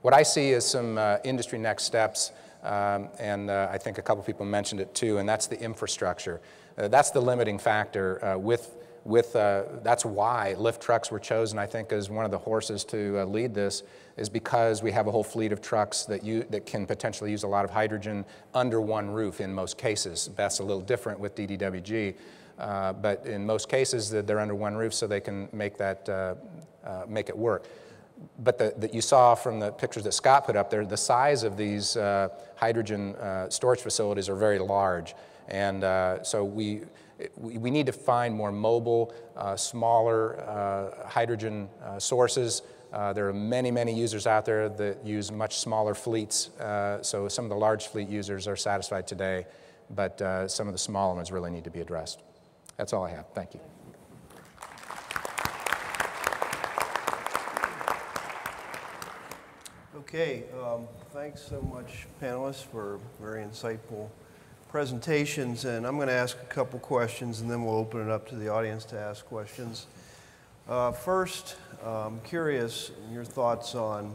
What I see is some industry next steps, and I think a couple people mentioned it too, and that's the infrastructure. That's the limiting factor that's why lift trucks were chosen, I think, as one of the horses to lead this, is because we have a whole fleet of trucks that can potentially use a lot of hydrogen under one roof in most cases. That's a little different with DDWG, but in most cases they're under one roof, so they can make make it work. But that you saw from the pictures that Scott put up there, the size of these hydrogen storage facilities are very large, and so we need to find more mobile, smaller hydrogen sources. There are many, many users out there that use much smaller fleets, so some of the large fleet users are satisfied today, but some of the smaller ones really need to be addressed. That's all I have. Thank you. Okay, thanks so much, panelists, for very insightful presentations. And I'm going to ask a couple questions, and then we'll open it up to the audience to ask questions. First, I'm curious your thoughts on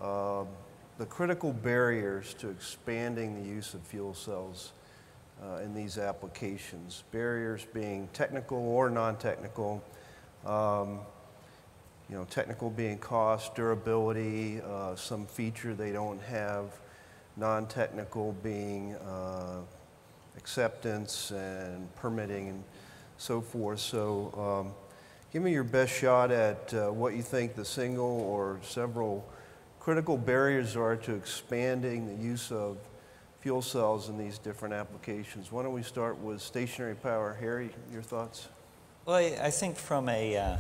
the critical barriers to expanding the use of fuel cells in these applications. Barriers being technical or non-technical. You know, technical being cost, durability, some feature they don't have, non-technical being acceptance and permitting and so forth. So give me your best shot at what you think the single or several critical barriers are to expanding the use of fuel cells in these different applications. Why don't we start with stationary power? Harry, your thoughts? Well, I think from a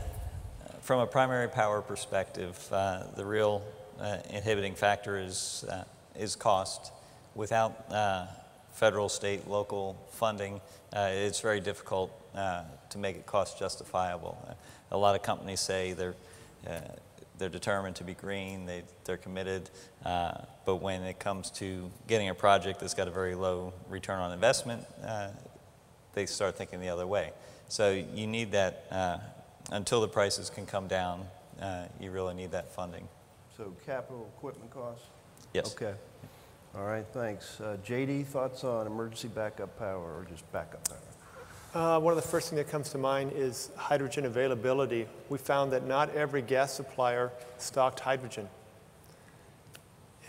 primary power perspective, the real inhibiting factor is cost. Without federal, state, local funding, it's very difficult to make it cost justifiable. A lot of companies say they're determined to be green, they're committed, but when it comes to getting a project that's got a very low return on investment, they start thinking the other way. So you need that. Until the prices can come down, you really need that funding. So capital equipment costs? Yes. Okay. All right, thanks. JD, thoughts on emergency backup power or just backup power? One of the first things that comes to mind is hydrogen availability. We found that not every gas supplier stocked hydrogen.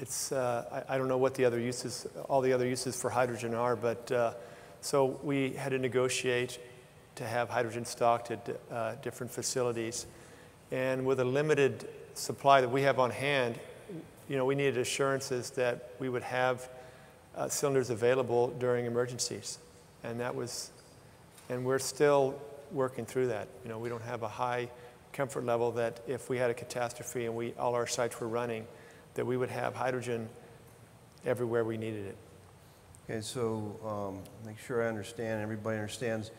It's, I don't know what the other uses, all the other uses for hydrogen are, but so we had to negotiate to have hydrogen stocked at different facilities. And with a limited supply that we have on hand, you know, we needed assurances that we would have cylinders available during emergencies. And we're still working through that. You know, we don't have a high comfort level that if we had a catastrophe and all our sites were running, that we would have hydrogen everywhere we needed it. Okay, so make sure I understand, everybody understands.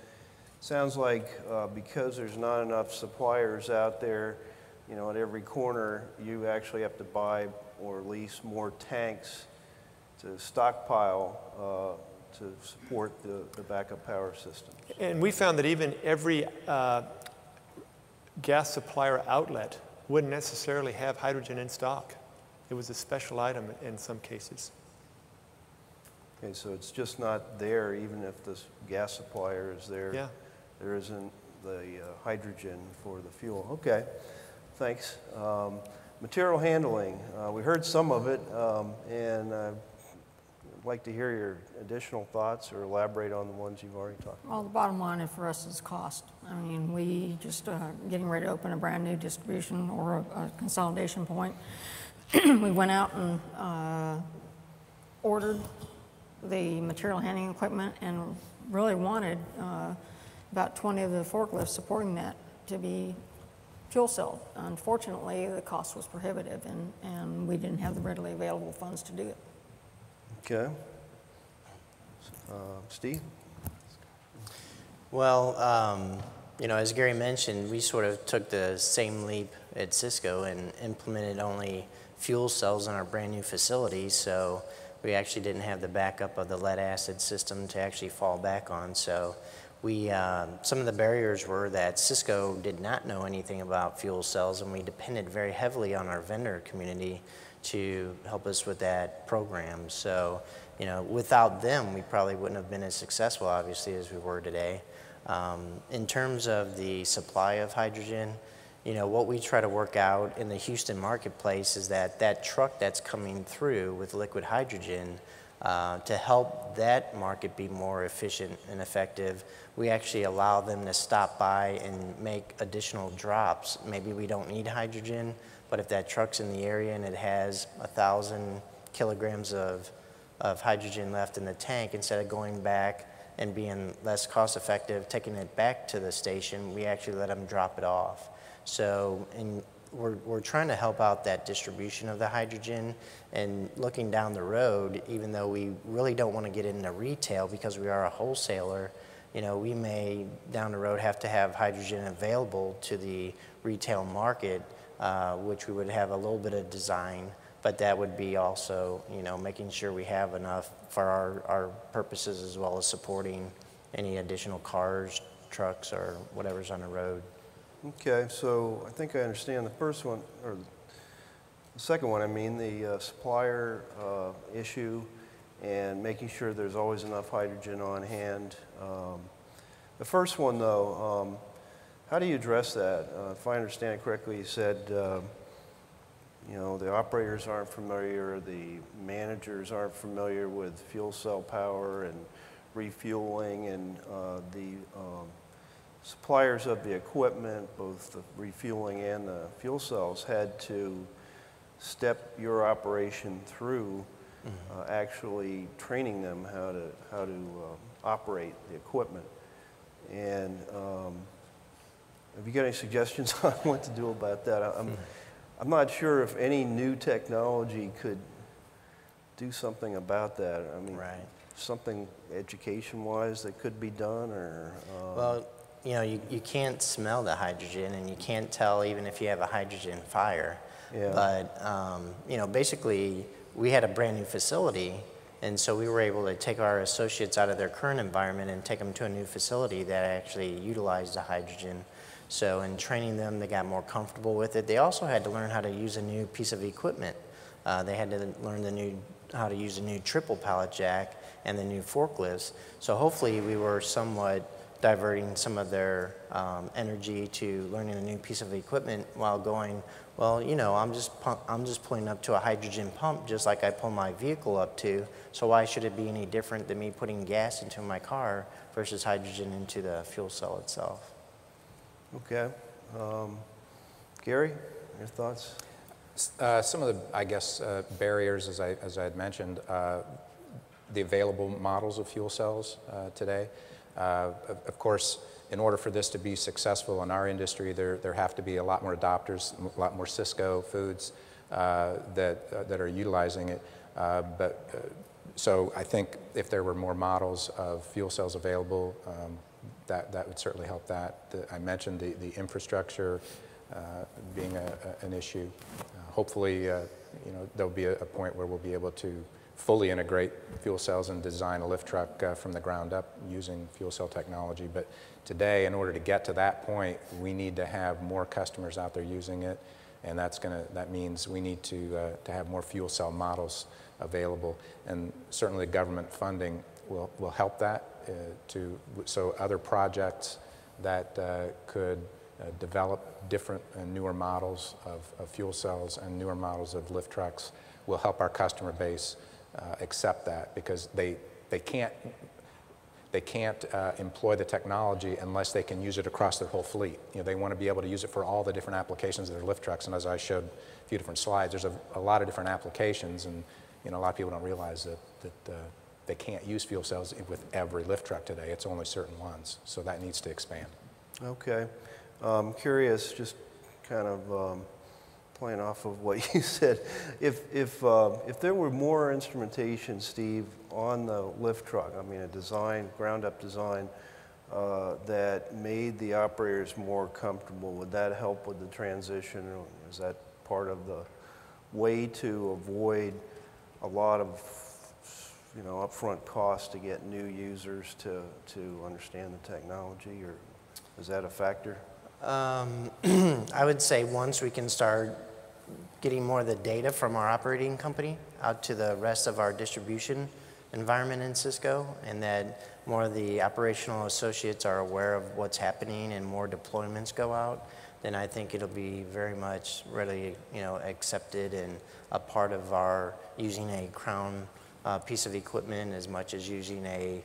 Sounds like because there's not enough suppliers out there, you know, at every corner, you actually have to buy or lease more tanks to stockpile to support the backup power system. And we found that even every gas supplier outlet wouldn't necessarily have hydrogen in stock. It was a special item in some cases. Okay, so it's just not there, even if the gas supplier is there. Yeah. There isn't the hydrogen for the fuel. Okay, thanks. Material handling, we heard some of it, and I'd like to hear your additional thoughts or elaborate on the ones you've already talked about. Well, the bottom line for us is cost. I mean, we just getting ready to open a brand new distribution or a consolidation point. We went out and ordered the material handling equipment and really wanted about 20 of the forklifts supporting that to be fuel cell. Unfortunately, the cost was prohibitive, and we didn't have the readily available funds to do it. Okay. Steve? Well, you know, as Gary mentioned, we sort of took the same leap at Cisco and implemented only fuel cells in our brand new facility, so we actually didn't have the backup of the lead acid system to actually fall back on. So we, some of the barriers were that Cisco did not know anything about fuel cells, and we depended very heavily on our vendor community to help us with that program. So, you know, without them, we probably wouldn't have been as successful, obviously, as we were today. In terms of the supply of hydrogen, you know, what we try to work out in the Houston marketplace is that that truck that's coming through with liquid hydrogen, to help that market be more efficient and effective, we actually allow them to stop by and make additional drops. Maybe we don't need hydrogen, but if that truck's in the area and it has 1,000 kilograms of hydrogen left in the tank, instead of going back and being less cost effective, taking it back to the station, we actually let them drop it off. So we're trying to help out that distribution of the hydrogen, and looking down the road, even though we really don't want to get into retail because we are a wholesaler, you know, we may down the road have to have hydrogen available to the retail market, which we would have a little bit of design, but that would be also, you know, making sure we have enough for our purposes, as well as supporting any additional cars, trucks, or whatever's on the road. Okay, so I think I understand the first one, or the second one, I mean, the supplier issue and making sure there's always enough hydrogen on hand. The first one, though, how do you address that? If I understand it correctly, you said, you know, the operators aren't familiar, the managers aren't familiar with fuel cell power and refueling, and the suppliers of the equipment, both the refueling and the fuel cells, had to step your operation through actually training them how to operate the equipment. And have you got any suggestions on what to do about that? I'm not sure if any new technology could do something about that. I mean, Right. something education-wise that could be done, or Well, you know, you can't smell the hydrogen, and you can't tell even if you have a hydrogen fire. Yeah. But, you know, basically, we had a brand new facility, and so we were able to take our associates out of their current environment and take them to a new facility that actually utilized the hydrogen. So in training them, they got more comfortable with it. They also had to learn how to use a new piece of equipment. They had to learn how to use a new triple pallet jack and the new forklifts. So hopefully we were somewhat diverting some of their energy to learning a new piece of equipment while going, well, you know, I'm just pulling up to a hydrogen pump just like I pull my vehicle up to, so why should it be any different than me putting gas into my car versus hydrogen into the fuel cell itself? okay. Gary, your thoughts? Some of the, I guess, barriers, as I had mentioned, the available models of fuel cells today. Of course, in order for this to be successful in our industry, there have to be a lot more adopters, a lot more Cisco foods that are utilizing it. So I think if there were more models of fuel cells available, that would certainly help that. I mentioned the infrastructure being an issue. Hopefully, you know, there'll be a point where we'll be able to fully integrate fuel cells and design a lift truck from the ground up using fuel cell technology. But today, in order to get to that point, we need to have more customers out there using it, and that means we need to have more fuel cell models available. And certainly government funding will help that so other projects that could develop different and newer models of fuel cells and newer models of lift trucks will help our customer base accept that, because they can't employ the technology unless they can use it across their whole fleet. You know, they want to be able to use it for all the different applications of their lift trucks, and as I showed a few different slides, there's a lot of different applications, and you know, a lot of people don't realize that they can't use fuel cells with every lift truck today. It's only certain ones, so that needs to expand. Okay. Curious, just kind of playing off of what you said, if there were more instrumentation, Steve, on the lift truck, I mean a ground-up design that made the operators more comfortable, would that help with the transition? Or is that part of the way to avoid a lot of, you know, upfront costs to get new users to understand the technology, or is that a factor? I would say once we can start getting more of the data from our operating company out to the rest of our distribution environment in Cisco, and that more of the operational associates are aware of what's happening and more deployments go out, then I think it'll be very much readily, accepted and a part of our using a Crown piece of equipment as much as using a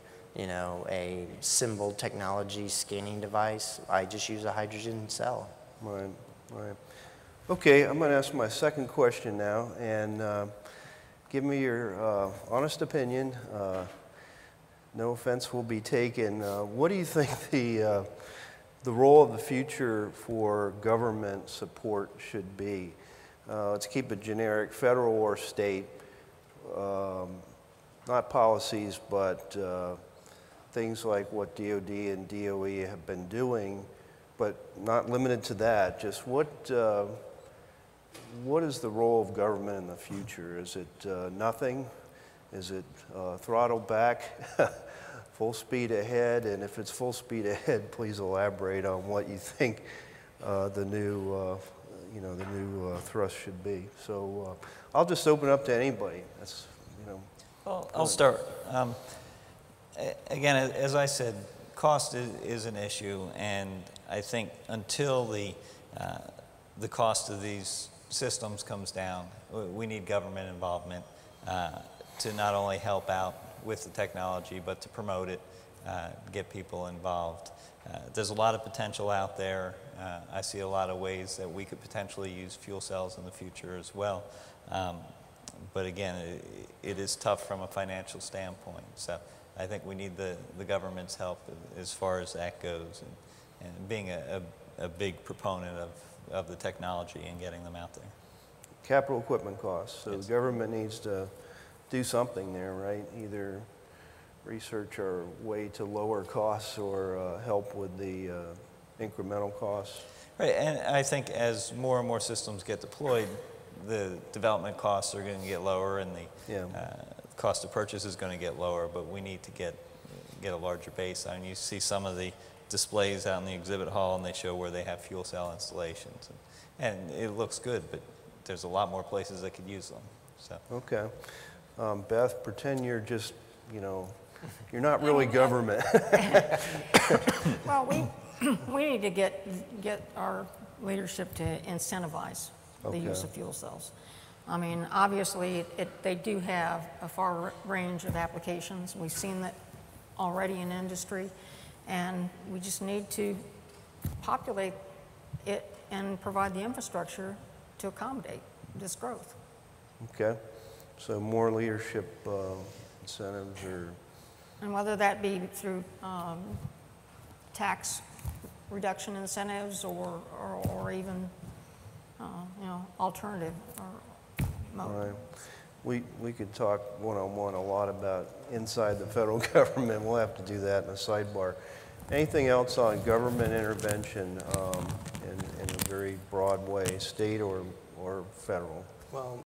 symbol technology scanning device. I just use a hydrogen cell. Right, right. Okay, I'm going to ask my second question now, and give me your honest opinion. No offense will be taken. What do you think the role of the future for government support should be? Let's keep it generic, federal or state. Not policies, but things like what DOD and DOE have been doing, but not limited to that. Just what is the role of government in the future? Is it nothing? Is it throttle back, full speed ahead? And if it's full speed ahead, please elaborate on what you think the new thrust should be. So I'll just open up to anybody. That's Well, I'll start. Again, as I said, cost is an issue, and I think until the cost of these systems comes down, we need government involvement to not only help out with the technology, but to promote it, get people involved. There's a lot of potential out there. I see a lot of ways that we could potentially use fuel cells in the future as well. But again, it is tough from a financial standpoint. So I think we need the government's help as far as that goes, and being a big proponent of the technology and getting them out there. capital equipment costs. So Yes. the government needs to do something there, right? Either research our way to lower costs or help with the incremental costs. Right, and I think as more and more systems get deployed, the development costs are going to get lower, and the cost of purchase is going to get lower. But we need to get a larger base. I mean, you see some of the displays out in the exhibit hall, and they show where they have fuel cell installations, and it looks good. But there's a lot more places that could use them. So Okay, Beth, pretend you're just, you're not really government. Well, we need to get our leadership to incentivize the use of fuel cells. I mean, obviously, they do have a far range of applications. We've seen that already in industry, and we just need to populate it and provide the infrastructure to accommodate this growth. Okay, so more leadership incentives or... And whether that be through tax reduction incentives or even, alternative or mode. Right. We could talk one-on-one a lot about inside the federal government. We'll have to do that in a sidebar. Anything else on government intervention in a very broad way, state or federal? Well,